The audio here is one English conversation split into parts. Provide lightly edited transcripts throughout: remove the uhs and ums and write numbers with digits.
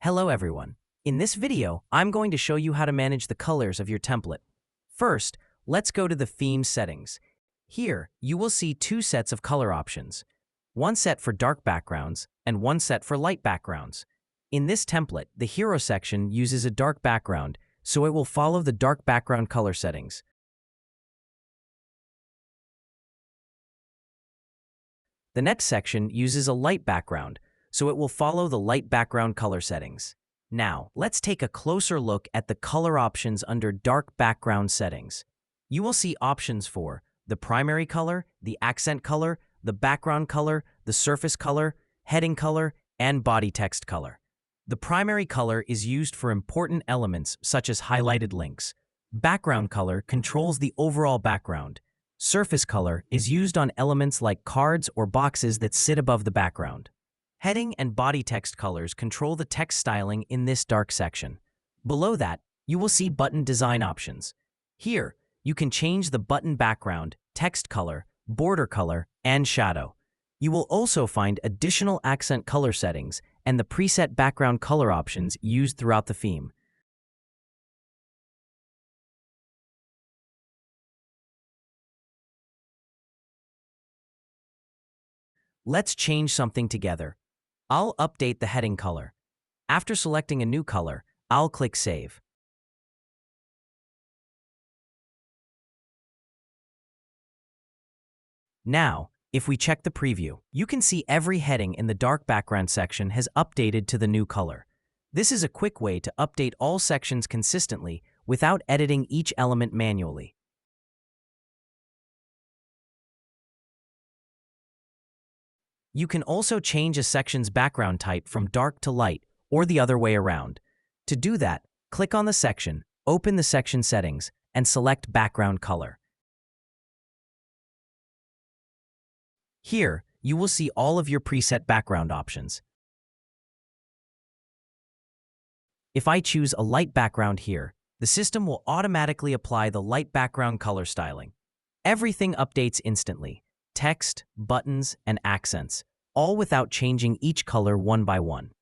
Hello everyone. In this video, I'm going to show you how to manage the colors of your template. First, let's go to the theme settings. Here, you will see two sets of color options. One set for dark backgrounds and one set for light backgrounds. In this template, the hero section uses a dark background, so it will follow the dark background color settings. The next section uses a light background, so it will follow the light background color settings. Now, let's take a closer look at the color options under dark background settings. You will see options for the primary color, the accent color, the background color, the surface color, heading color, and body text color. The primary color is used for important elements such as highlighted links. Background color controls the overall background. Surface color is used on elements like cards or boxes that sit above the background. Heading and body text colors control the text styling in this dark section. Below that, you will see button design options. Here, you can change the button background, text color, border color, and shadow. You will also find additional accent color settings and the preset background color options used throughout the theme. Let's change something together. I'll update the heading color. After selecting a new color, I'll click Save. Now, if we check the preview, you can see every heading in the dark background section has updated to the new color. This is a quick way to update all sections consistently without editing each element manually. You can also change a section's background type from dark to light, or the other way around. To do that, click on the section, open the section settings, and select background color. Here, you will see all of your preset background options. If I choose a light background here, the system will automatically apply the light background color styling. Everything updates instantly. Text, buttons, and accents, all without changing each color one by one.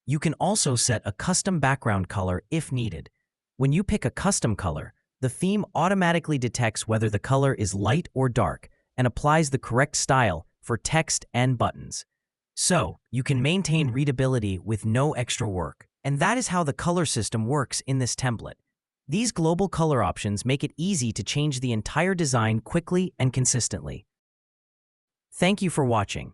You can also set a custom background color if needed. When you pick a custom color, the theme automatically detects whether the color is light or dark and applies the correct style for text and buttons. So, you can maintain readability with no extra work. And that is how the color system works in this template. These global color options make it easy to change the entire design quickly and consistently. Thank you for watching.